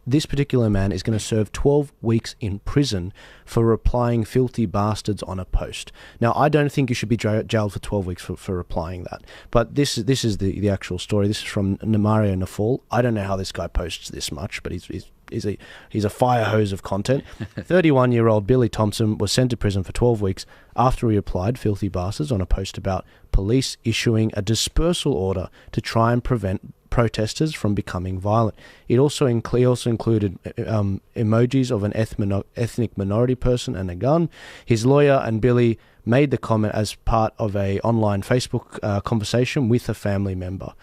this particular man is going to serve 12 weeks in prison for replying filthy bastards on a post. Now, I don't think you should be jailed for 12 weeks for replying that. But this is the actual story. This is from Mario Nafal. I don't know how this guy posts this much, but he's a fire hose of content. 31-year-old Billy Thompson was sent to prison for 12 weeks after he replied filthy bastards on a post about police issuing a dispersal order to try and prevent protesters from becoming violent. It also included emojis of an ethnic minority person and a gun. His lawyer and Billy made the comment as part of a online Facebook conversation with a family member.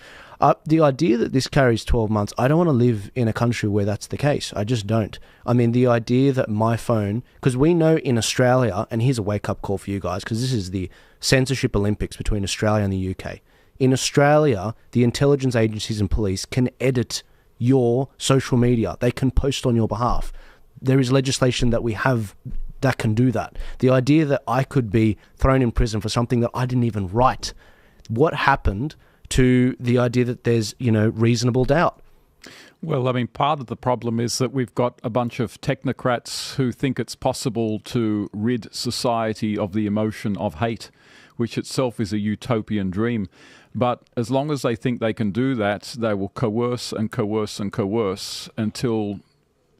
The idea that this carries 12 months, I don't want to live in a country where that's the case. I just don't. I mean, the idea that my phone, because we know in Australia, and here's a wake-up call for you guys, because this is the censorship Olympics between Australia and the UK. In Australia, the intelligence agencies and police can edit your social media. They can post on your behalf. There is legislation that we have that can do that. The idea that I could be thrown in prison for something that I didn't even write. What happened to the idea that there's, reasonable doubt? Well, I mean, part of the problem is that we've got a bunch of technocrats who think it's possible to rid society of the emotion of hate, which itself is a utopian dream. But as long as they think they can do that, they will coerce and coerce and coerce until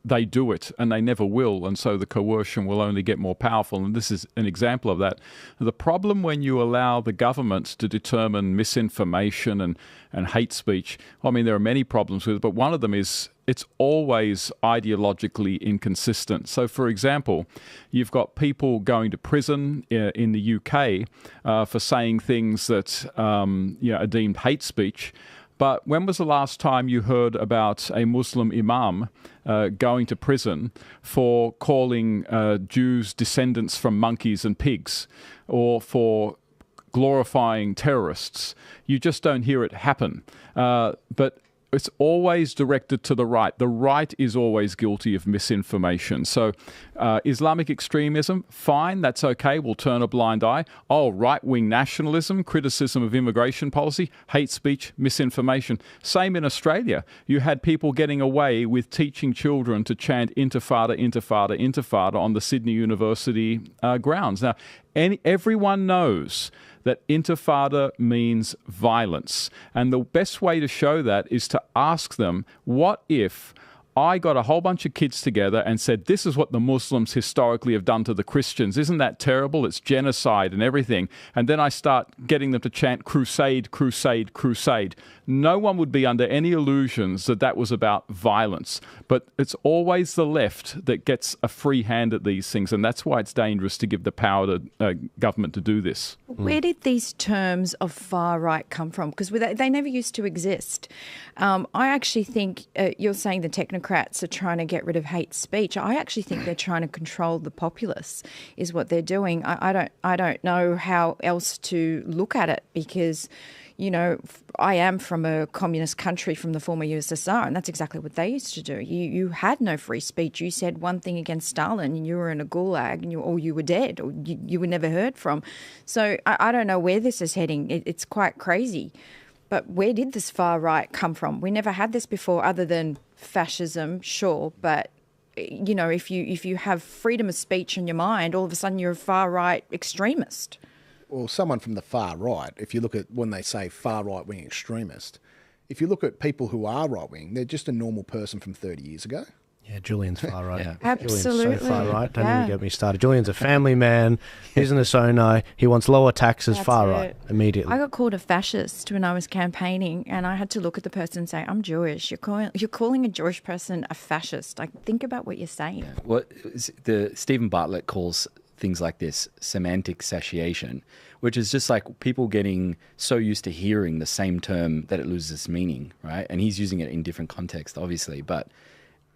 they do it, and they never will, and so the coercion will only get more powerful, and this is an example of that. The problem when you allow the government to determine misinformation and hate speech, I mean, there are many problems with it, but one of them is it's always ideologically inconsistent. So, for example, you've got people going to prison in the UK for saying things that are deemed hate speech. But when was the last time you heard about a Muslim imam going to prison for calling Jews descendants from monkeys and pigs, or for glorifying terrorists? You just don't hear it happen. But it's always directed to the right. The right is always guilty of misinformation. So Islamic extremism, fine, that's okay, we'll turn a blind eye. Oh, right-wing nationalism, criticism of immigration policy, hate speech, misinformation. Same in Australia. You had people getting away with teaching children to chant intifada, intifada, intifada on the Sydney University grounds. Now, everyone knows that intifada means violence. And the best way to show that is to ask them, what if I got a whole bunch of kids together and said, this is what the Muslims historically have done to the Christians. Isn't that terrible? It's genocide and everything. And then I start getting them to chant crusade, crusade, crusade. No one would be under any illusions that that was about violence. But it's always the left that gets a free hand at these things. And that's why it's dangerous to give the power to government to do this. Where did these terms of far right come from? Because they never used to exist. I actually think you're saying the technocrats are trying to get rid of hate speech. I actually think they're trying to control the populace is what they're doing. I don't know how else to look at it, because I am from a communist country, from the former USSR, and that's exactly what they used to do. You had no free speech. You said one thing against Stalin and you were in a gulag, and you were dead, or you were never heard from. So I don't know where this is heading. It's quite crazy. But where did this far right come from? We never had this before, other than fascism, sure, but if you have freedom of speech in your mind, all of a sudden you're a far right extremist. Well, someone from the far right, if you look at when they say far right-wing extremist, if you look at people who are right-wing, they're just a normal person from 30 years ago. Yeah, Julian's far right. Yeah. Absolutely. Julian's so far right. Don't even get me started. Julian's a family man. He's in the Sono. He wants lower taxes. That's far right. Immediately. I got called a fascist when I was campaigning, and I had to look at the person and say, "I'm Jewish. You're calling a Jewish person a fascist. Like, think about what you're saying." Yeah. Well, Stephen Bartlett calls things like this semantic satiation, which is just like people getting so used to hearing the same term that it loses its meaning, right? And he's using it in different contexts, obviously, but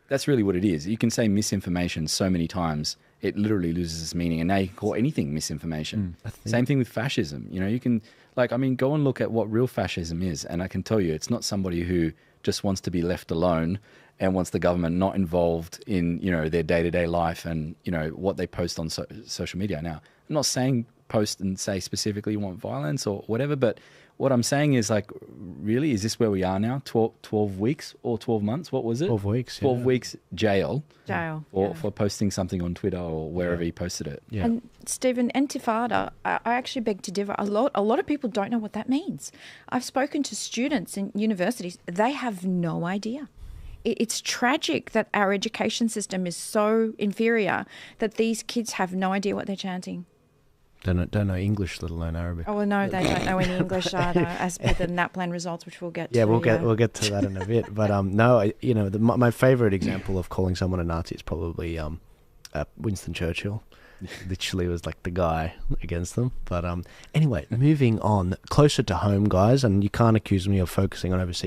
that's really what it is. You can say misinformation so many times, it literally loses its meaning, and now you can call anything misinformation. Same thing with fascism. You can, go and look at what real fascism is, and I can tell you it's not somebody who just wants to be left alone and wants the government not involved in, their day-to-day life and, what they post on social media. Now, I'm not saying post and say specifically you want violence or whatever, but what I'm saying is like, really, is this where we are now? 12 weeks or 12 months? What was it? 12 weeks. 12 yeah. weeks jail Jail. for posting something on Twitter or wherever he posted it. Yeah. And Stephen, intifada, I actually beg to differ. A lot of people don't know what that means. I've spoken to students in universities; they have no idea. It's tragic that our education system is so inferior that these kids have no idea what they're chanting. Don't know English, let alone Arabic. Oh, well, no, they don't know any English either, as per the NAPLAN results, which we'll get to. Yeah, we'll get to that in a bit. But no, my favorite example of calling someone a Nazi is probably Winston Churchill. Literally was like the guy against them. But anyway, moving on closer to home, guys, and you can't accuse me of focusing on overseas